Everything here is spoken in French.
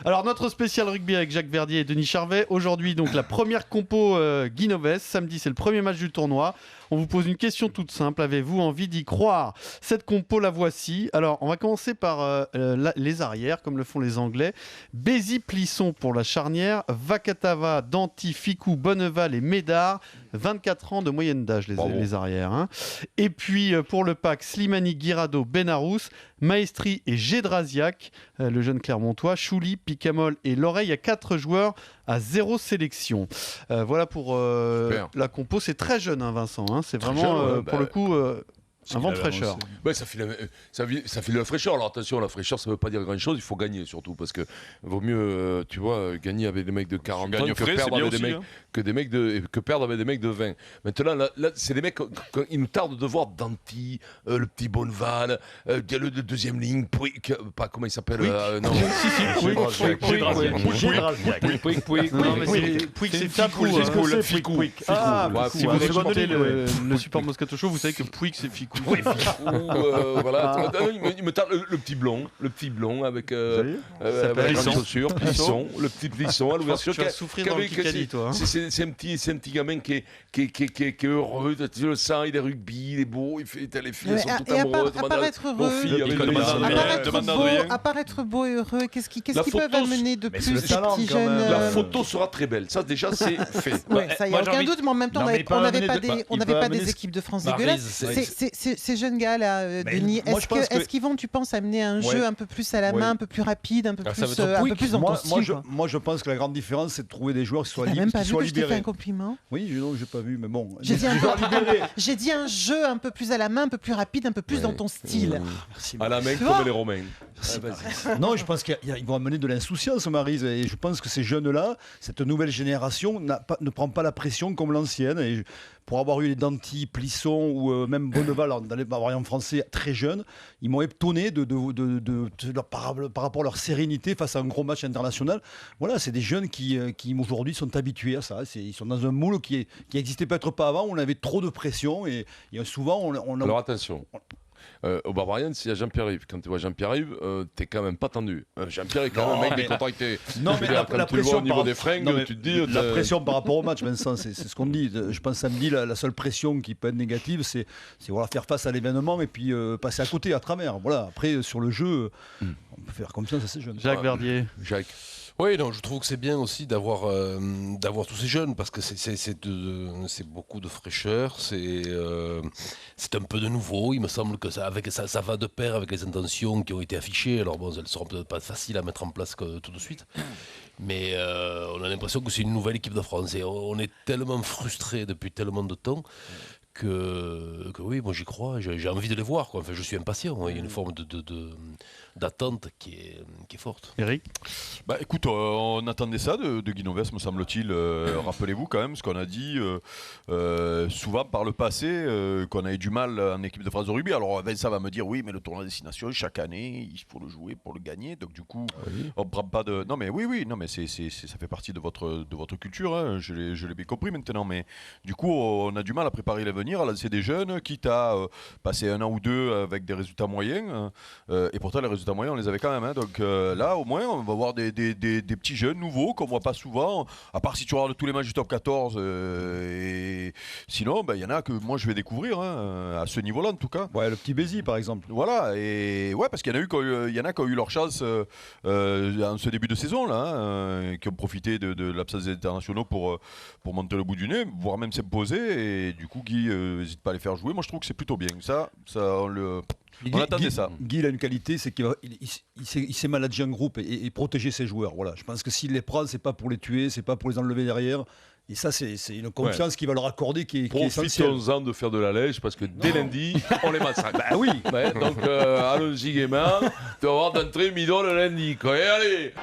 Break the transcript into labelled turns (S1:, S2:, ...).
S1: Alors, notre spécial rugby avec Jacques Verdier et Denis Charvet. Aujourd'hui, donc, la première compo Guinoves. Samedi, c'est le premier match du tournoi. On vous pose une question toute simple. Avez-vous envie d'y croire? Cette compo, la voici. Alors, on va commencer par les arrières, comme le font les Anglais. Bézi, Plisson pour la charnière. Vakatava, Danty, Ficou, Bonneval et Médard. 24 ans de moyenne d'âge, les arrières. Hein. Et puis, pour le pack, Slimani, Guirado, Benarous, Maestri et Gédrasiak, le jeune Clermontois, Chouli, Picamol et Loreille. Il y a 4 joueurs à 0 sélection. Voilà pour la compo. C'est très jeune, hein, Vincent. Hein. C'est vraiment, pour le coup... un vent de fraîcheur.
S2: Ouais, ça file de la fraîcheur. Alors attention, la fraîcheur, ça ne veut pas dire grand-chose. Il faut gagner surtout parce que vaut mieux, tu vois, gagner avec des mecs de 40 ans que perdre avec des mecs, que perdre avec des mecs de 20. Maintenant, là c'est des mecs. Il nous tarde de voir Danty, le petit Bonneval, le deuxième ligne, Pouic, pas comment il s'appelle. Non,
S1: Pouic, c'est Ficou. Si vous écoutez le Support Moscato Show, vous savez que Pouic, c'est Ficou.
S2: Oui, voilà. Il me tarde le petit blond avec les chaussures, Plisson, le petit Plisson à l'ouverture.
S1: Tu vas souffrir dans le Kikadi, toi.
S2: C'est un petit gamin qui est heureux. Tu le sens, il est rugby, il est beau, les filles sont toutes amoureuses.
S3: Apparaître heureux, apparaître beau et heureux, qu'est-ce qu'ils peuvent amener de plus, ces petits jeunes?
S2: La photo sera très belle. Ça, déjà, c'est fait.
S3: Ça, il n'y a aucun doute, mais en même temps, on n'avait pas des équipes de France dégueulasses. Ces jeunes gars-là, Denis, est-ce qu'ils vont, tu penses, amener un jeu un peu plus à la main, un peu plus rapide, un peu plus dans ton style?
S4: Moi, je pense que la grande différence, c'est de trouver des joueurs qui soient libérés.
S3: Tu n'as même pas vu que je t'ai fait un compliment?
S4: Oui, non, j'ai pas vu, mais bon.
S3: J'ai dit un jeu un peu plus à la main, un peu plus rapide, un peu plus dans ton style.
S2: À la main comme les Romains.
S4: Non, je pense qu'ils vont amener de l'insouciance, Maryse, et je pense que ces jeunes-là, cette nouvelle génération, ne prend pas la pression comme l'ancienne. Et pour avoir eu les Danty, Plisson ou même Bonneval dans les variants français très jeunes, ils m'ont étonné par rapport à leur sérénité face à un gros match international. Voilà, c'est des jeunes qui aujourd'hui sont habitués à ça. Ils sont dans un moule qui existait peut-être pas avant, où on avait trop de pression et souvent
S2: Alors attention. Au Barbarian, s'il y a Jean-Pierre-Yves, quand tu vois Jean-Pierre-Yves, t'es quand même pas tendu. Jean-Pierre est quand même un mec décontracté.
S4: Non, mais la pression
S2: au niveau des fringues, tu te dis.
S4: La pression par rapport au match, Vincent, c'est ce qu'on dit. Je pense samedi, la seule pression qui peut être négative, c'est faire face à l'événement et puis passer à côté, à travers. Voilà. Après, sur le jeu, on peut faire confiance à ces jeunes.
S1: Jacques Verdier.
S2: Jacques.
S5: Oui, non, je trouve que c'est bien aussi d'avoir tous ces jeunes parce que c'est beaucoup de fraîcheur, c'est un peu de nouveau. Il me semble que ça va de pair avec les intentions qui ont été affichées. Alors bon, elles seront peut-être pas faciles à mettre en place tout de suite, mais on a l'impression que c'est une nouvelle équipe de France et on est tellement frustrés depuis tellement de temps. Que oui, moi j'y crois, j'ai envie de les voir, quoi. Enfin, je suis impatient, il y a une forme d'attente qui est forte.
S1: Eric ?
S6: Écoute, on attendait ça de Guinoves, me semble-t-il. Rappelez-vous quand même ce qu'on a dit souvent par le passé, qu'on avait du mal en équipe de France de rugby. Alors Vincent va me dire, oui, mais le tournoi destination, chaque année, il faut le jouer pour le gagner. Donc du coup, on ne prend pas de... Non mais oui, non, mais ça fait partie de votre culture, hein. Je l'ai bien compris maintenant. Mais du coup, on a du mal à préparer l'avenir, à lancer des jeunes, quitte à passer 1 an ou 2 avec des résultats moyens. Et pourtant, les résultats moyens, on les avait quand même. Hein. Donc là, au moins, on va voir des petits jeunes nouveaux qu'on ne voit pas souvent. À part si tu regardes tous les matchs du top 14. Et sinon, y en a que moi, je vais découvrir, à ce niveau-là, en tout cas.
S4: Ouais, le petit Bézi, par exemple.
S6: Voilà. Et ouais, parce qu'il y en a qui ont eu leur chance en ce début de saison, là, qui ont profité de l'absence des internationaux pour monter le bout du nez, voire même s'imposer. Et du coup, Guy n'hésite pas à les faire jouer. Moi, je trouve que c'est plutôt bien. On attendait ça.
S4: Guy, il a une qualité, c'est qu'il sait manager un groupe et protéger ses joueurs. Voilà. Je pense que s'il les prend, c'est pas pour les tuer, c'est pas pour les enlever derrière. Et ça, c'est une confiance qu'il va leur accorder qui est essentielle.
S2: Profitons-en de faire de la lèche parce que dès lundi, on les massacre.
S4: Oui.
S2: Donc, allons-y, gaiement. Tu vas voir d'entrée Midon le lundi. Quoi. Et allez